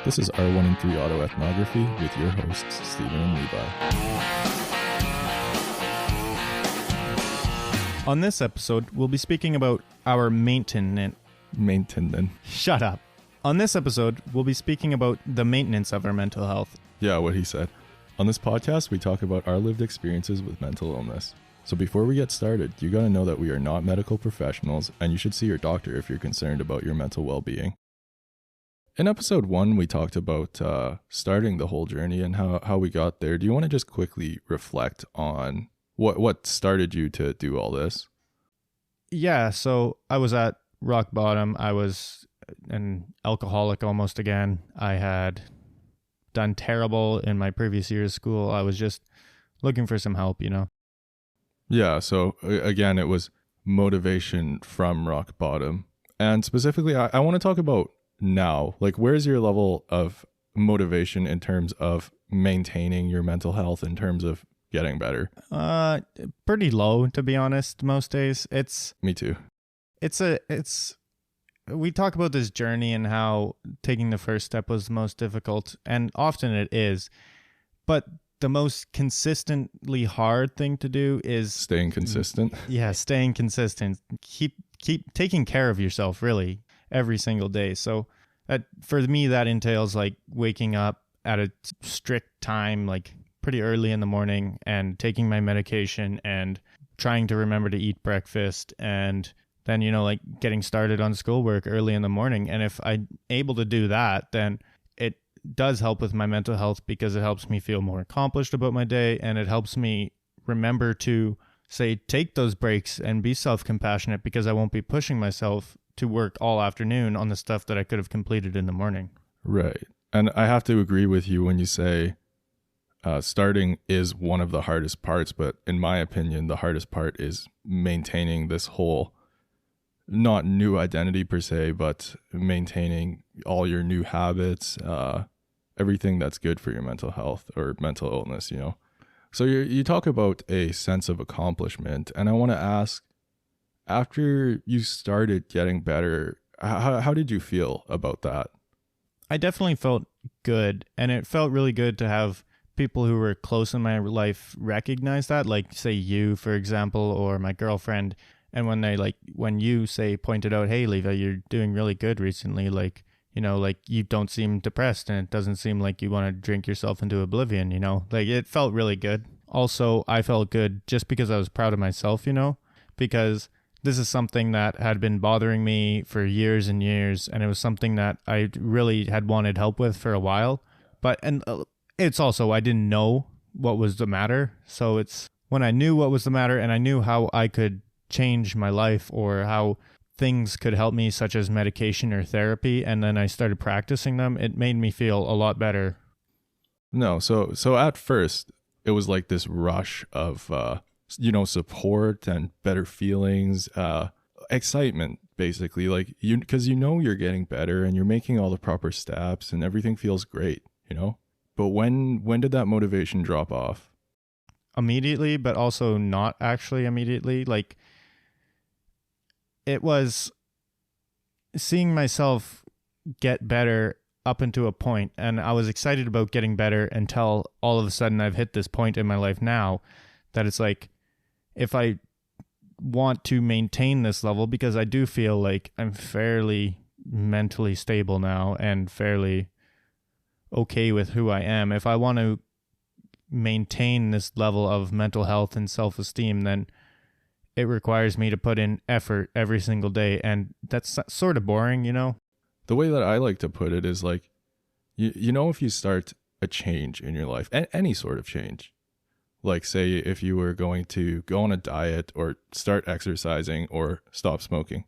This is our 1 in 3 Autoethnography with your hosts, Steven and Levi. On this episode, we'll be speaking about our maintenance. Shut up. On this episode, we'll be speaking about the maintenance of our mental health. Yeah, what he said. On this podcast, we talk about our lived experiences with mental illness. So before we get started, you gotta know that we are not medical professionals, and you should see your doctor if you're concerned about your mental well-being. In episode 1, we talked about starting the whole journey and how we got there. Do you want to just quickly reflect on what started you to do all this? Yeah, so I was at rock bottom. I was an alcoholic almost again. I had done terrible in my previous year's school. I was just looking for some help, Yeah, so again, it was motivation from rock bottom. And specifically, I want to talk about now. Like, where's your level of motivation in terms of maintaining your mental health, in terms of getting better? Pretty low, to be honest, most days. Me too. We talk about this journey and how taking the first step was the most difficult, and often it is. But the most consistently hard thing to do is staying consistent. Yeah, staying consistent. Keep taking care of yourself, really, every single day. So for me, that entails like waking up at a strict time, like pretty early in the morning, and taking my medication and trying to remember to eat breakfast, and then, like getting started on schoolwork early in the morning. And if I'm able to do that, then it does help with my mental health, because it helps me feel more accomplished about my day, and it helps me remember to take those breaks and be self-compassionate, because I won't be pushing myself to work all afternoon on the stuff that I could have completed in the morning. Right. And I have to agree with you when you say starting is one of the hardest parts, but in my opinion, the hardest part is maintaining this whole, not new identity per se, but maintaining all your new habits, everything that's good for your mental health or mental illness, So you talk about a sense of accomplishment, and I want to ask, after you started getting better, how did you feel about that? I definitely felt good, and it felt really good to have people who were close in my life recognize that, like say you, for example, or my girlfriend. And when you pointed out, hey, Levi, you're doing really good recently, like you don't seem depressed, and it doesn't seem like you want to drink yourself into oblivion, like it felt really good. Also, I felt good just because I was proud of myself, because this is something that had been bothering me for years and years, and it was something that I really had wanted help with for a while. And it's also, I didn't know what was the matter. So it's when I knew what was the matter, and I knew how I could change my life, or how things could help me, such as medication or therapy, and then I started practicing them, it made me feel a lot better. No, so at first, it was like this rush of support and better feelings, excitement, basically, like because you're getting better and you're making all the proper steps and everything feels great, But when did that motivation drop off? Immediately, but also not actually immediately. Like, it was seeing myself get better up into a point, and I was excited about getting better until all of a sudden I've hit this point in my life now that it's like, if I want to maintain this level, because I do feel like I'm fairly mentally stable now and fairly okay with who I am. If I want to maintain this level of mental health and self-esteem, then it requires me to put in effort every single day, and that's sort of boring, The way that I like to put it is like, if you start a change in your life, any sort of change, like say if you were going to go on a diet or start exercising or stop smoking,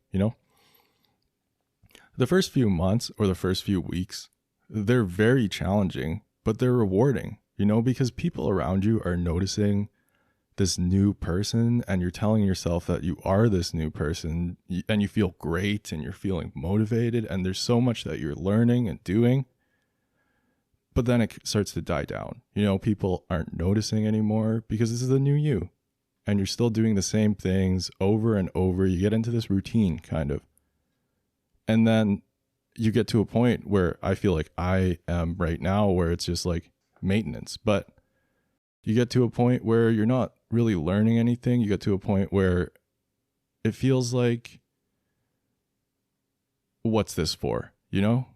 the first few months or the first few weeks, they're very challenging, but they're rewarding, because people around you are noticing this new person, and you're telling yourself that you are this new person, and you feel great and you're feeling motivated, and there's so much that you're learning and doing. But then it starts to die down. People aren't noticing anymore because this is the new you, and you're still doing the same things over and over. You get into this routine kind of. And then you get to a point where I feel like I am right now, where it's just like maintenance. But you get to a point where you're not really learning anything. You get to a point where it feels like, what's this for? You know?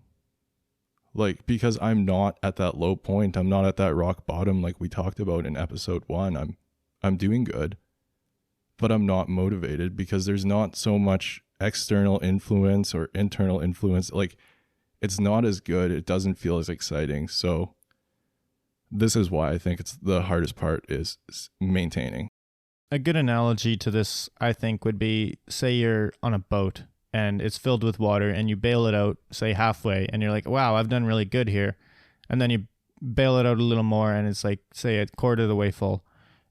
Like, because I'm not at that low point, I'm not at that rock bottom like we talked about in episode 1. I'm doing good, but I'm not motivated because there's not so much external influence or internal influence. Like, it's not as good. It doesn't feel as exciting. So this is why I think it's the hardest part is maintaining. A good analogy to this, I think, would be, say you're on a boat and it's filled with water and you bail it out, say halfway, and you're like, wow, I've done really good here. And then you bail it out a little more and it's like, say, a quarter of the way full.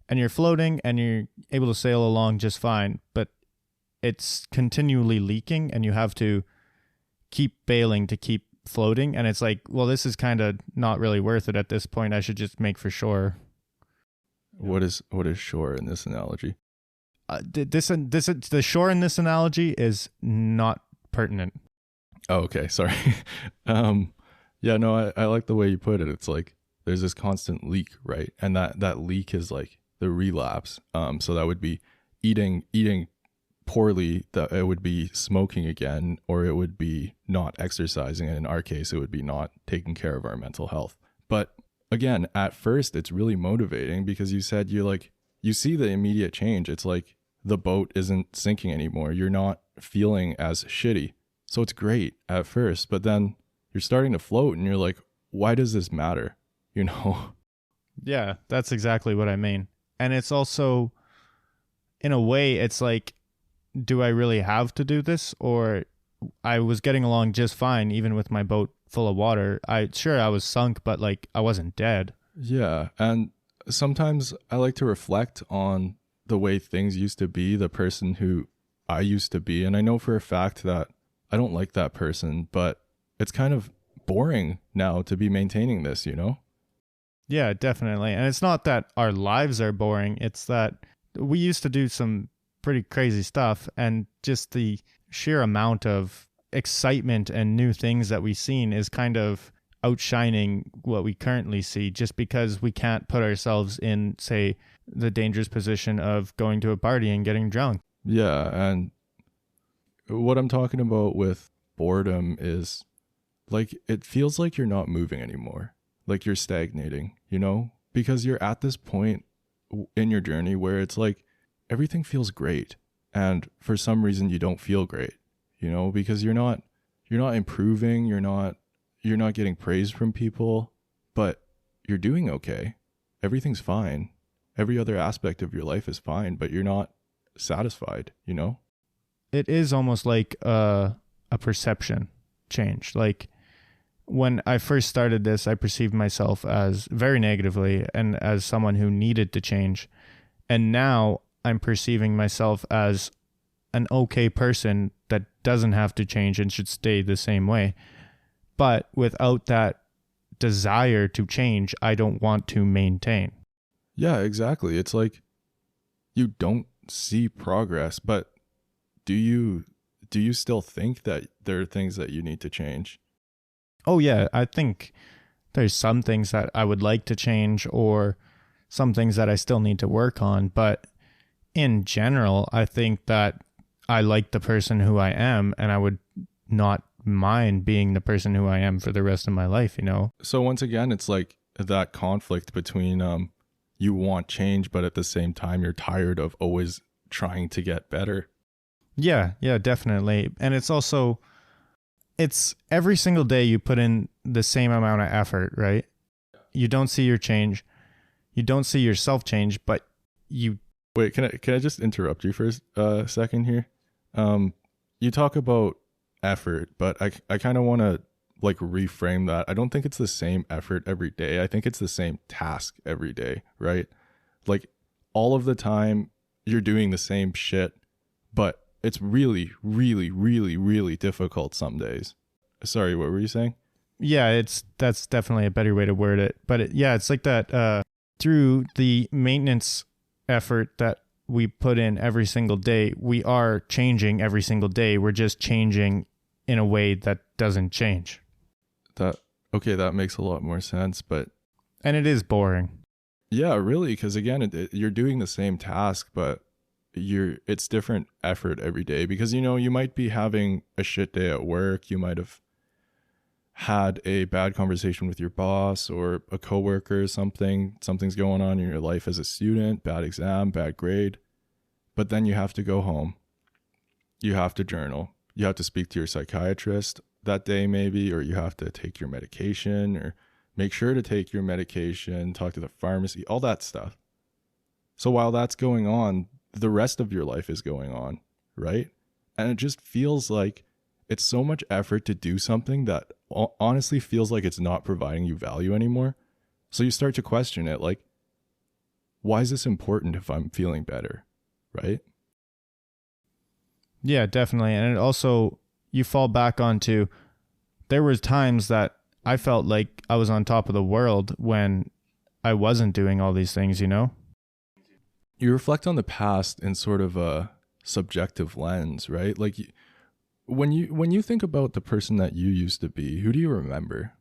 And you're floating and you're able to sail along just fine, but it's continually leaking and you have to keep bailing to keep floating. And it's like, well, this is kind of not really worth it at this point. I should just make for shore. What is shore in this analogy? The shore in this analogy is not pertinent. Oh, okay. Sorry. Yeah, no, I like the way you put it. It's like there's this constant leak, right? And that leak is like the relapse. So that would be eating poorly, that it would be smoking again, or it would be not exercising. And in our case, it would be not taking care of our mental health. But again, at first, it's really motivating because you said you see the immediate change. It's like the boat isn't sinking anymore. You're not feeling as shitty. So it's great at first, but then you're starting to float and you're like, why does this matter? You know? Yeah, that's exactly what I mean. And it's also, in a way, it's like, do I really have to do this? Or I was getting along just fine, even with my boat full of water. I was sunk, but like I wasn't dead. Yeah. And sometimes I like to reflect on the way things used to be, the person who I used to be. And I know for a fact that I don't like that person, but it's kind of boring now to be maintaining this, you know? Yeah, definitely. And it's not that our lives are boring. It's that we used to do some pretty crazy stuff, and just the sheer amount of excitement and new things that we've seen is kind of outshining what we currently see, just because we can't put ourselves in, say, the dangerous position of going to a party and getting drunk. Yeah. And what I'm talking about with boredom is like, it feels like you're not moving anymore. Like you're stagnating, you know, because you're at this point in your journey where it's like everything feels great. And for some reason you don't feel great, you know, because you're not improving. You're not getting praise from people, but you're doing okay. Everything's fine. Every other aspect of your life is fine, but you're not satisfied, you know? It is almost like a perception change. Like when I first started this, I perceived myself as very negatively and as someone who needed to change. And now I'm perceiving myself as an okay person that doesn't have to change and should stay the same way. But without that desire to change, I don't want to maintain. Yeah, exactly. It's like you don't see progress, but do you still think that there are things that you need to change? Oh yeah, I think there's some things that I would like to change or some things that I still need to work on, but in general, I think that I like the person who I am, and I would not mind being the person who I am for the rest of my life, you know? So once again, it's like that conflict between you want change, but at the same time, you're tired of always trying to get better. Yeah, definitely. And it's also, it's every single day you put in the same amount of effort, right? You don't see your change. You don't see yourself change, but you... Wait, can I just interrupt you for a second here? You talk about effort, but I kind of want to like reframe that. I don't think it's the same effort every day. I think it's the same task every day, right? Like all of the time you're doing the same shit, but it's really, really, really, really difficult some days. Sorry, what were you saying? Yeah, that's definitely a better way to word it. But it's like that through the maintenance effort that we put in every single day, we are changing every single day. We're just changing in a way that doesn't change. That makes a lot more sense, but And it is boring. yeah, really, because again, you're doing the same task, but it's different effort every day, because you might be having a shit day at work, you might have had a bad conversation with your boss or a coworker or something's going on in your life as a student, bad exam, bad grade, but then you have to go home, you have to journal, you have to speak to your psychiatrist that day maybe, or you have to take your medication, or make sure to take your medication, talk to the pharmacy, all that stuff. So while that's going on, the rest of your life is going on, right? And it just feels like it's so much effort to do something that honestly feels like it's not providing you value anymore. So you start to question it, like, why is this important if I'm feeling better, right? Yeah, definitely. And it also, you fall back onto, there was times that I felt like I was on top of the world when I wasn't doing all these things, You reflect on the past in sort of a subjective lens, right? Like, when you think about the person that you used to be, who do you remember?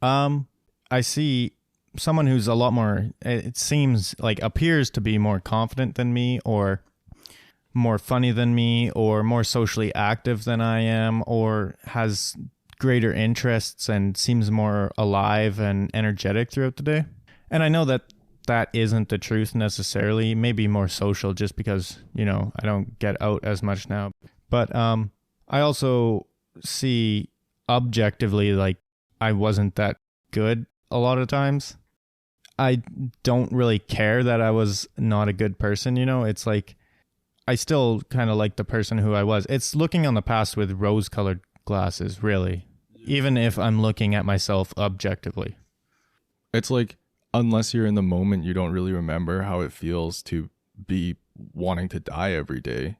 I see someone who's a lot more, it seems like, appears to be more confident than me, or more funny than me, or more socially active than I am, or has greater interests and seems more alive and energetic throughout the day. And I know that isn't the truth necessarily, maybe more social, just because, I don't get out as much now. But I also see objectively, like, I wasn't that good a lot of times. I don't really care that I was not a good person, It's like, I still kind of like the person who I was. It's looking on the past with rose-colored glasses, really, even if I'm looking at myself objectively. It's like, unless you're in the moment, you don't really remember how it feels to be wanting to die every day,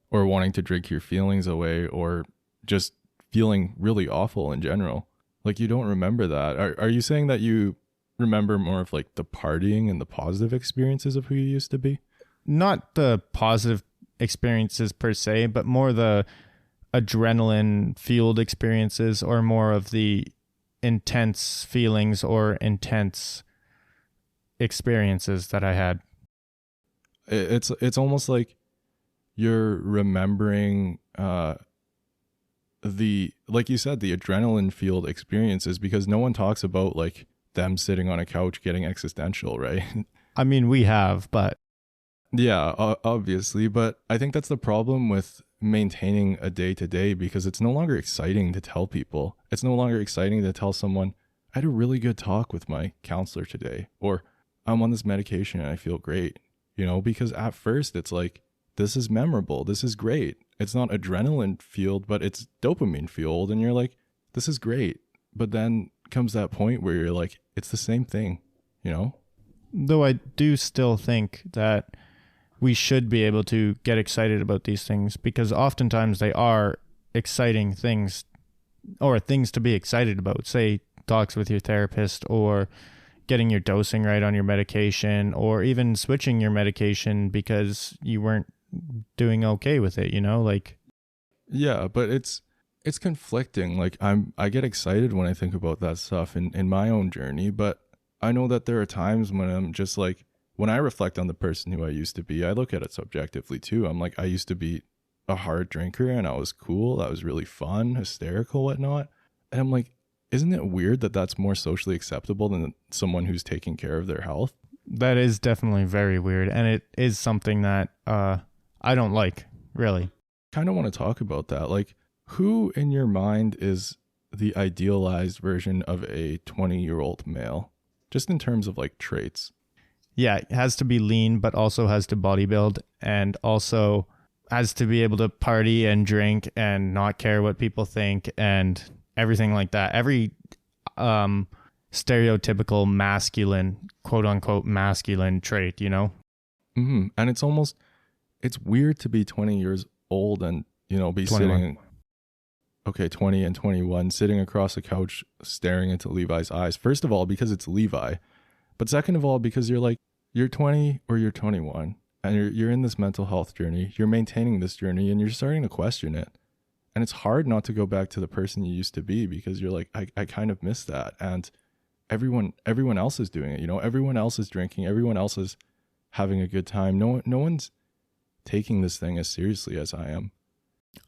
or wanting to drink your feelings away, or just feeling really awful in general. Like, you don't remember that. Are you saying that you remember more of like the partying and the positive experiences of who you used to be? Not the positive experiences per se, but more the adrenaline fueled experiences, or more of the intense feelings or intense experiences that I had. It's almost like you're remembering like you said, the adrenaline fueled experiences, because no one talks about like them sitting on a couch getting existential, right? I mean, we have, but yeah, obviously, but I think that's the problem with maintaining a day to day, because it's no longer exciting to tell people. It's no longer exciting to tell someone, I had a really good talk with my counselor today, or I'm on this medication and I feel great, because at first it's like, this is memorable, this is great. It's not adrenaline fueled, but it's dopamine fueled, and you're like, this is great. But then comes that point where you're like, it's the same thing, Though I do still think that we should be able to get excited about these things, because oftentimes they are exciting things, or things to be excited about. Say, talks with your therapist, or getting your dosing right on your medication, or even switching your medication because you weren't doing okay with it, like. Yeah, but it's conflicting. Like, I get excited when I think about that stuff in my own journey, but I know that there are times when I'm just like, when I reflect on the person who I used to be, I look at it subjectively too. I'm like, I used to be a hard drinker and I was cool. I was really fun, hysterical, whatnot. And I'm like, isn't it weird that that's more socially acceptable than someone who's taking care of their health? That is definitely very weird. And it is something that I don't like, really. Kind of want to talk about that. Like, who in your mind is the idealized version of a 20-year-old male? Just in terms of like traits. Yeah, it has to be lean, but also has to bodybuild, and also has to be able to party and drink and not care what people think and everything like that. Every stereotypical masculine, quote unquote masculine trait, Mm-hmm. And it's weird to be 20 years old and, be 21. Sitting, 20 and 21, sitting across a couch, staring into Levi's eyes. First of all, because it's Levi. But second of all, because you're like, you're 20 or you're 21 and you're in this mental health journey, you're maintaining this journey and you're starting to question it. And it's hard not to go back to the person you used to be, because you're like, I kind of miss that. And everyone else is doing it. Everyone else is drinking. Everyone else is having a good time. No one's taking this thing as seriously as I am.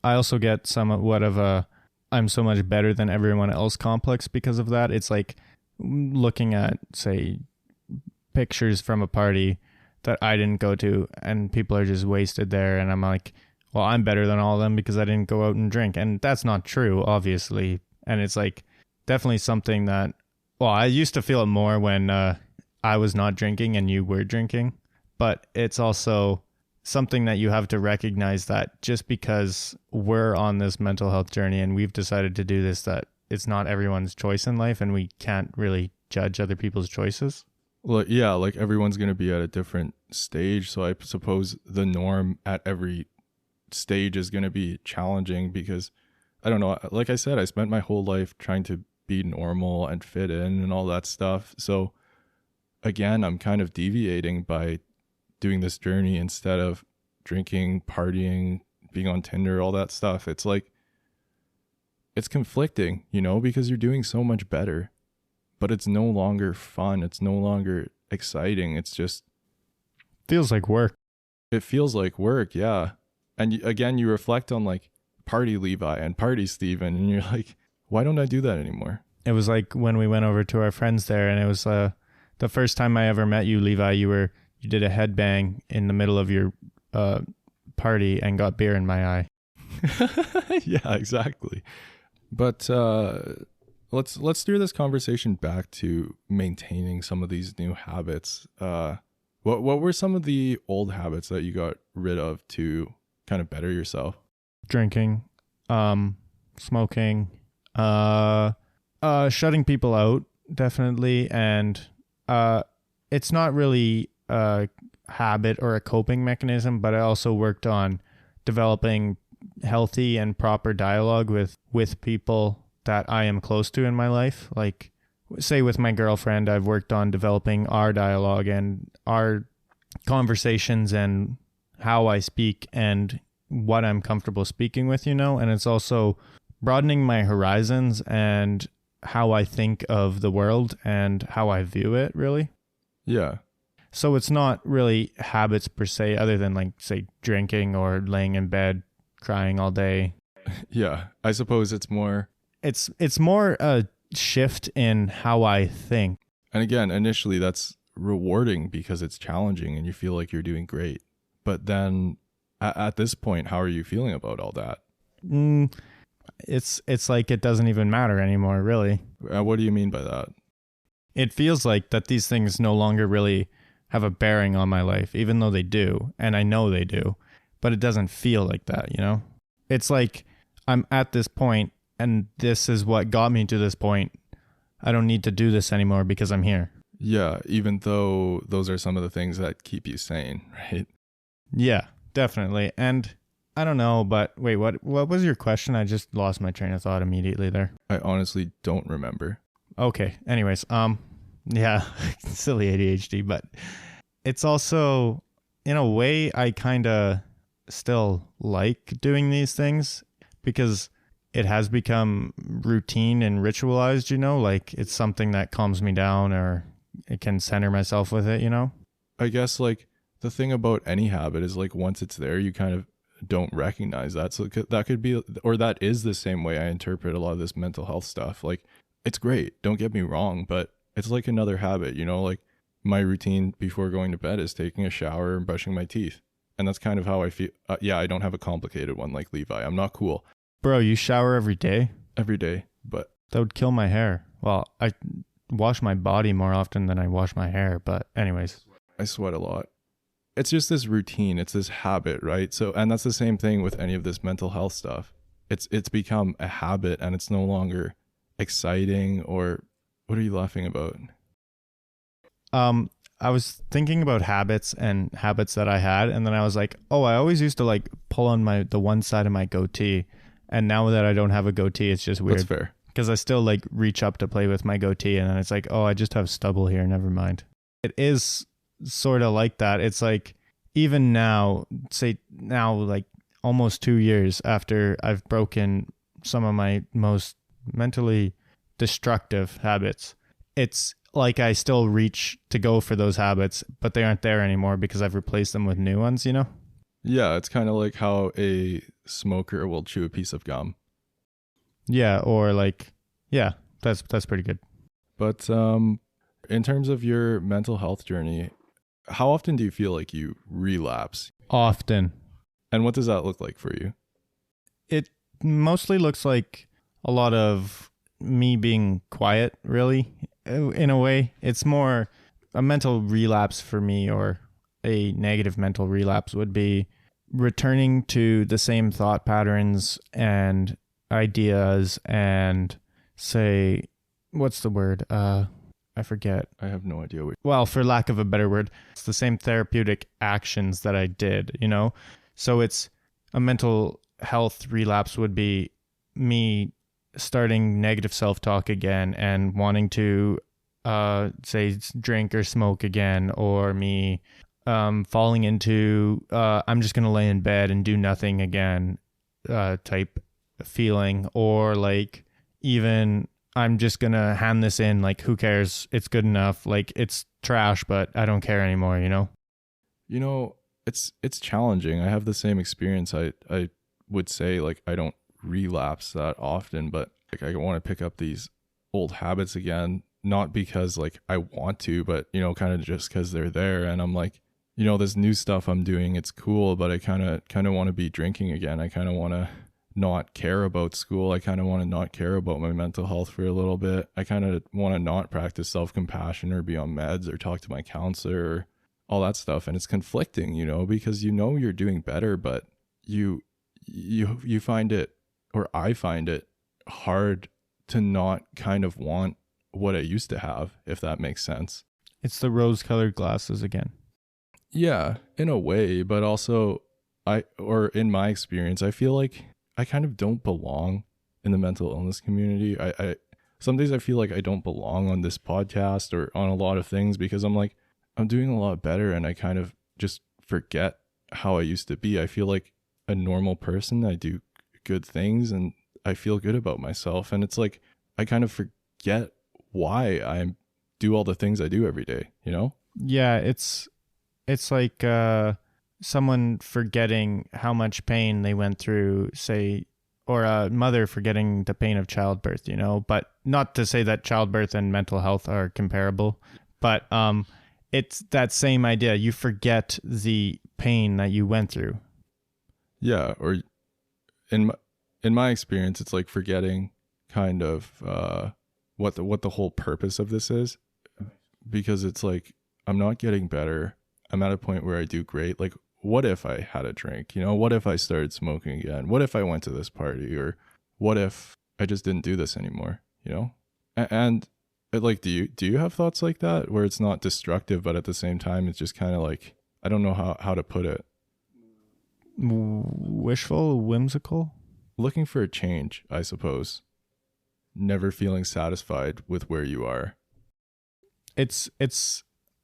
I also get somewhat of a I'm so much better than everyone else complex because of that. It's like looking at, say, pictures from a party that I didn't go to and people are just wasted there. And I'm like, well, I'm better than all of them because I didn't go out and drink. And that's not true, obviously. And it's like definitely something that, well, I used to feel it more when I was not drinking and you were drinking. But it's also something that you have to recognize that just because we're on this mental health journey and we've decided to do this, that it's not everyone's choice in life and we can't really judge other people's choices. Well, yeah, like everyone's going to be at a different stage. So I suppose the norm at every stage is going to be challenging because, I don't know, like I said, I spent my whole life trying to be normal and fit in and all that stuff. So again, I'm kind of deviating by doing this journey instead of drinking, partying, being on Tinder, all that stuff. It's like, it's conflicting, because you're doing so much better, but it's no longer fun. It's no longer exciting. It's just feels like work. It feels like work. Yeah. And again, you reflect on like party Levi and party Steven, and you're like, why don't I do that anymore? It was like when we went over to our friends there, and it was the first time I ever met you, Levi. You did a headbang in the middle of your party and got beer in my eye. Yeah, exactly. But let's steer this conversation back to maintaining some of these new habits. What were some of the old habits that you got rid of to kind of better yourself? Drinking, smoking, shutting people out, definitely. And it's not really a habit or a coping mechanism, but I also worked on developing healthy and proper dialogue with people that I am close to in my life. Like, say with my girlfriend, I've worked on developing our dialogue and our conversations and how I speak and what I'm comfortable speaking with, and it's also broadening my horizons and how I think of the world and how I view it, really. Yeah. So it's not really habits per se, other than like, say, drinking or laying in bed, crying all day. Yeah. I suppose it's more a shift in how I think. And again, initially that's rewarding because it's challenging and you feel like you're doing great. But then at this point, how are you feeling about all that? It's like it doesn't even matter anymore, really. What do you mean by that? It feels like that these things no longer really have a bearing on my life, even though they do, and I know they do, but it doesn't feel like that, It's like I'm at this point, and this is what got me to this point. I don't need to do this anymore because I'm here. Yeah, even though those are some of the things that keep you sane, right? Yeah, definitely. And I don't know, but wait, what was your question? I just lost my train of thought immediately there. I honestly don't remember. Okay. Anyways, yeah, silly ADHD, but it's also, in a way, I kind of still like doing these things because it has become routine and ritualized, like it's something that calms me down, or it can center myself with it, I guess like the thing about any habit is like once it's there, you kind of don't recognize that. So that could be, or that is the same way I interpret a lot of this mental health stuff. Like, it's great, don't get me wrong, but it's like another habit, like my routine before going to bed is taking a shower and brushing my teeth. And that's kind of how I feel. Yeah, I don't have a complicated one like Levi. I'm not cool. Bro, you shower every day? Every day, but that would kill my hair. Well, I wash my body more often than I wash my hair, but anyways. I sweat a lot. It's just this routine. It's this habit, right? So, and that's the same thing with any of this mental health stuff. It's become a habit and it's no longer exciting. Or what are you laughing about? I was thinking about habits and habits that I had, and then I was like, oh, I always used to like pull on the one side of my goatee, and now that I don't have a goatee, it's just weird. That's fair. Because I still like reach up to play with my goatee, and then it's like, oh, I just have stubble here, never mind. It is sort of like that. It's like, even now, say now, like almost 2 years after I've broken some of my most mentally destructive habits. It's like I still reach to go for those habits, but they aren't there anymore because I've replaced them with new ones, you know? Yeah, it's kind of like how a smoker will chew a piece of gum. Yeah, or like, yeah, that's pretty good. But in terms of your mental health journey, how often do you feel like you relapse? Often. And what does that look like for you? It mostly looks like a lot of me being quiet, really, in a way. It's more a mental relapse for me, or a negative mental relapse would be returning to the same thought patterns and ideas and say, what's the word? I forget. I have no idea what. Well, for lack of a better word, it's the same therapeutic actions that I did, you know? So it's a mental health relapse would be me starting negative self-talk again and wanting to say drink or smoke again, or me falling into I'm just going to lay in bed and do nothing again type feeling, or like even I'm just going to hand this in, like who cares, it's good enough, like it's trash but I don't care anymore, you know? You know, it's challenging. I have the same experience. I would say like I don't relapse that often, but like I want to pick up these old habits again, not because like I want to, but you know, kind of just because they're there. And I'm like, you know, this new stuff I'm doing, it's cool, but I kind of want to be drinking again. I kind of want to not care about school. I kind of want to not care about my mental health for a little bit. I kind of want to not practice self-compassion or be on meds or talk to my counselor or all that stuff. And it's conflicting, you know, because you know you're doing better, but you find it, or I find it hard to not kind of want what I used to have, if that makes sense. It's the rose-colored glasses again. Yeah, in a way, but also in my experience, I feel like I kind of don't belong in the mental illness community. I some days I feel like I don't belong on this podcast or on a lot of things, because I'm like, I'm doing a lot better and I kind of just forget how I used to be. I feel like a normal person. I do good things and I feel good about myself. And it's like, I kind of forget why I do all the things I do every day, you know? Yeah, it's like someone forgetting how much pain they went through, say, or a mother forgetting the pain of childbirth, you know? But not to say that childbirth and mental health are comparable, but it's that same idea. You forget the pain that you went through. Yeah, or in my experience, it's like forgetting kind of what the whole purpose of this is, because it's like I'm not getting better. I'm at a point where I do great. Like, what if I had a drink? You know, what if I started smoking again? What if I went to this party? Or what if I just didn't do this anymore? You know, and like, do you have thoughts like that where it's not destructive, but at the same time it's just kind of like, I don't know how to put it. Wishful, whimsical, looking for a change, I suppose. Never feeling satisfied with where you are. It's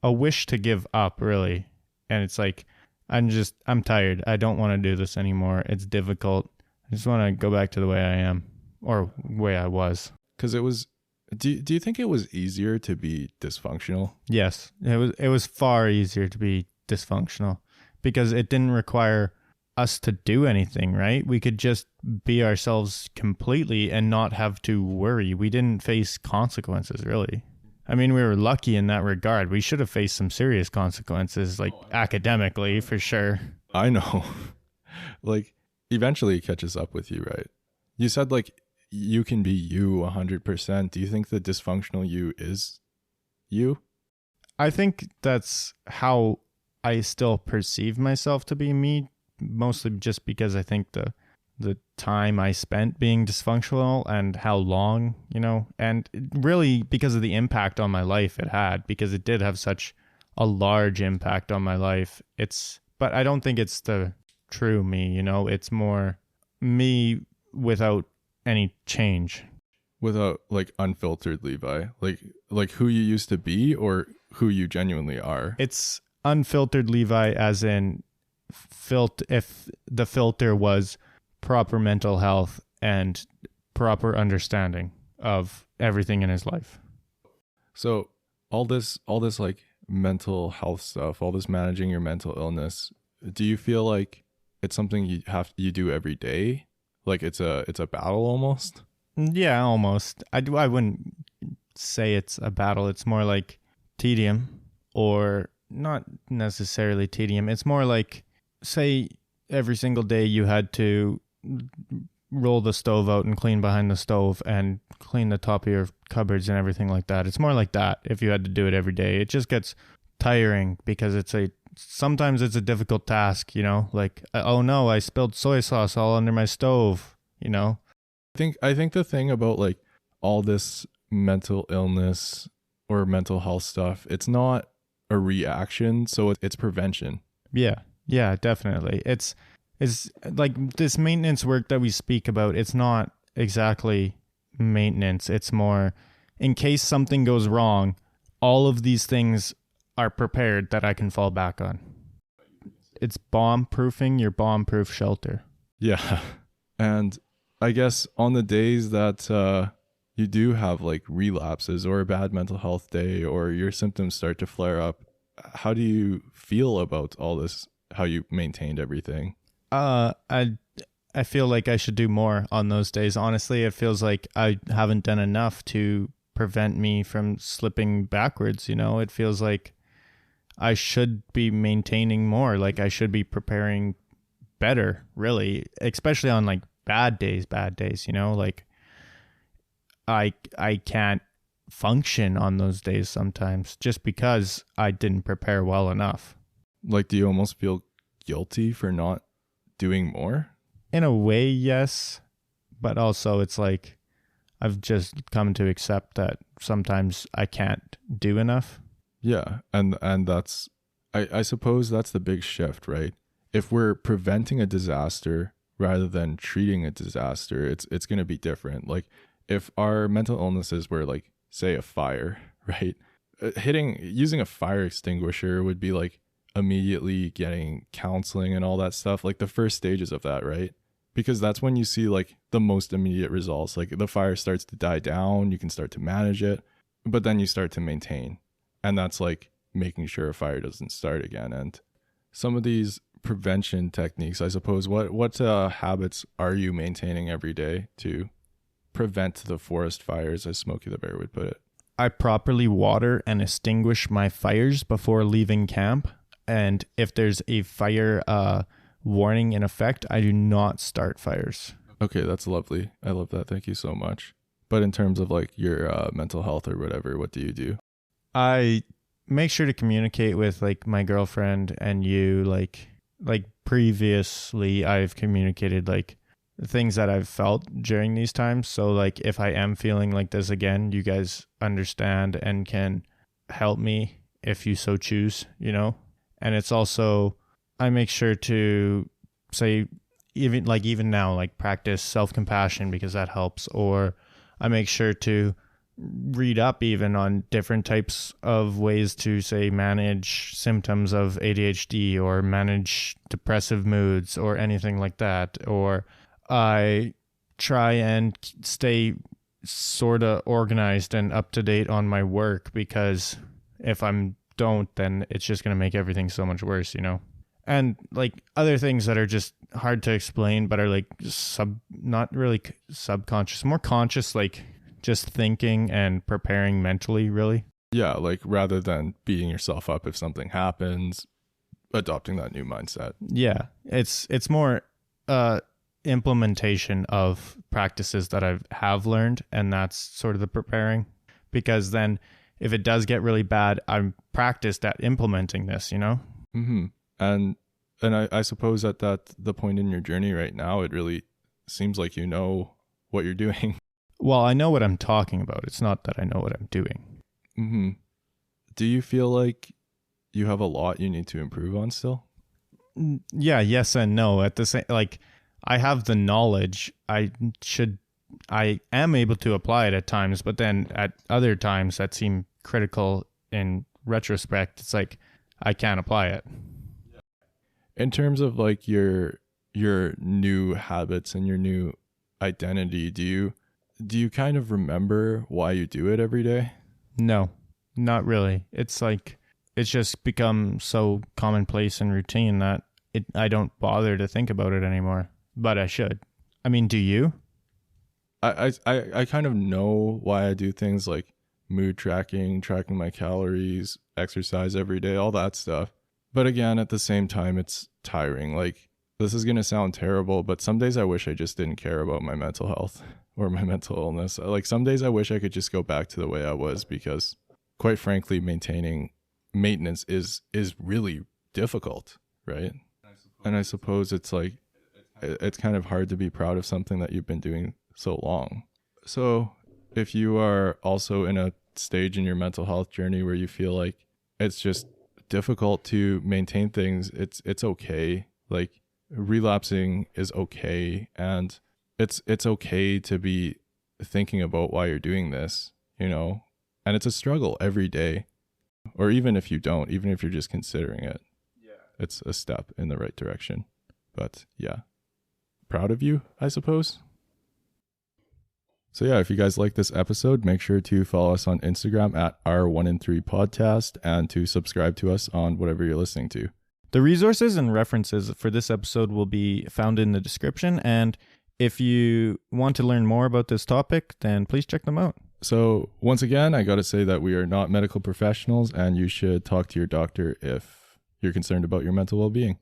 a wish to give up, really. And it's like, I'm tired. I don't want to do this anymore. It's difficult. I just want to go back to the way I am, or way I was. Because it was, do you think it was easier to be dysfunctional? Yes, it was far easier to be dysfunctional because it didn't require us to do anything, right? We could just be ourselves completely and not have to worry. We didn't face consequences, really. I mean, we were lucky in that regard. We should have faced some serious consequences, like academically, for sure. I know. Like, eventually it catches up with you, right? You said, like, you can be you 100%. Do you think the dysfunctional you is you? I think that's how I still perceive myself to be me, mostly just because I think the time I spent being dysfunctional and how long, you know, and really because of the impact on my life it had, because it did have such a large impact on my life. But I don't think it's the true me, you know, it's more me without any change. Without, like, unfiltered Levi, like who you used to be or who you genuinely are? It's unfiltered Levi, as in if the filter was proper mental health and proper understanding of everything in his life. So all this like mental health stuff, all this managing your mental illness, do you feel like it's something you do every day? Like it's a battle almost? Yeah, almost. I wouldn't say it's a battle. It's more like tedium, or not necessarily tedium. It's more like, say every single day you had to roll the stove out and clean behind the stove and clean the top of your cupboards and everything like that. It's more like that if you had to do it every day. It just gets tiring because sometimes it's a difficult task, like, oh no, I spilled soy sauce all under my stove, I think the thing about like all this mental illness or mental health stuff, it's not a reaction, so it's prevention. Yeah, definitely. It's like this maintenance work that we speak about. It's not exactly maintenance. It's more in case something goes wrong, all of these things are prepared that I can fall back on. It's bomb-proofing your bomb-proof shelter. Yeah. And I guess on the days that you do have like relapses or a bad mental health day or your symptoms start to flare up, how do you feel about all this, how you maintained everything? I feel like I should do more on those days. Honestly, it feels like I haven't done enough to prevent me from slipping backwards. It feels like I should be maintaining more. Like I should be preparing better, really, especially on like bad days, like I can't function on those days sometimes just because I didn't prepare well enough. Like, do you almost feel guilty for not doing more? In a way, yes, but also it's like I've just come to accept that sometimes I can't do enough. Yeah, and that's I suppose that's the big shift, right? If we're preventing a disaster rather than treating a disaster, it's going to be different. Like if our mental illnesses were like, say, a fire, right? Using a fire extinguisher would be like immediately getting counseling and all that stuff, like the first stages of that, right? Because that's when you see like the most immediate results. Like the fire starts to die down, you can start to manage it, but then you start to maintain. And that's like making sure a fire doesn't start again. And some of these prevention techniques, I suppose, what habits are you maintaining every day to prevent the forest fires, as Smokey the Bear would put it? I properly water and extinguish my fires before leaving camp. And if there's a fire warning in effect, I do not start fires. Okay, that's lovely. I love that. Thank you so much. But in terms of like your mental health or whatever, what do you do? I make sure to communicate with like my girlfriend and you, like previously I've communicated like things that I've felt during these times. So like if I am feeling like this again, you guys understand and can help me if you so choose, And it's also, I make sure to say, even now, like practice self-compassion because that helps. Or I make sure to read up even on different types of ways to, say, manage symptoms of ADHD or manage depressive moods or anything like that. Or I try and stay sort of organized and up to date on my work, because if don't, then it's just going to make everything so much worse, And like other things that are just hard to explain, but are like not really subconscious, more conscious, like just thinking and preparing mentally, really. Yeah, like rather than beating yourself up if something happens, adopting that new mindset. Yeah, it's more implementation of practices that I have learned, and that's sort of the preparing, because then if it does get really bad, I'm practiced at implementing this, Mm-hmm. And I suppose at the point in your journey right now, it really seems like you know what you're doing. Well, I know what I'm talking about. It's not that I know what I'm doing. Mm-hmm. Do you feel like you have a lot you need to improve on still? Yeah, yes and no. At the same, like, I have the knowledge. I am able to apply it at times, but then at other times that seem critical in retrospect, it's like I can't apply it. In terms of like your new habits and your new identity, do you kind of remember why you do it every day? No, not really. It's like it's just become so commonplace and routine that I don't bother to think about it anymore. But I should. I mean, do you? I kind of know why I do things like mood tracking my calories, exercise every day, all that stuff. But again, at the same time, it's tiring. Like, this is going to sound terrible, but some days I wish I just didn't care about my mental health or my mental illness. Like, some days I wish I could just go back to the way I was, because quite frankly, maintenance is really difficult, right? And I suppose it's like, it's kind of hard to be proud of something that you've been doing so long. So if you are also in a stage in your mental health journey where you feel like it's just difficult to maintain things, it's okay. Like, relapsing is okay, and it's okay to be thinking about why you're doing this, and it's a struggle every day. Or even if you don't, even if you're just considering it, it's a step in the right direction. But yeah, proud of you, I suppose. So yeah, if you guys like this episode, make sure to follow us on Instagram at our1in3podcast and to subscribe to us on whatever you're listening to. The resources and references for this episode will be found in the description. And if you want to learn more about this topic, then please check them out. So once again, I got to say that we are not medical professionals, and you should talk to your doctor if you're concerned about your mental well-being.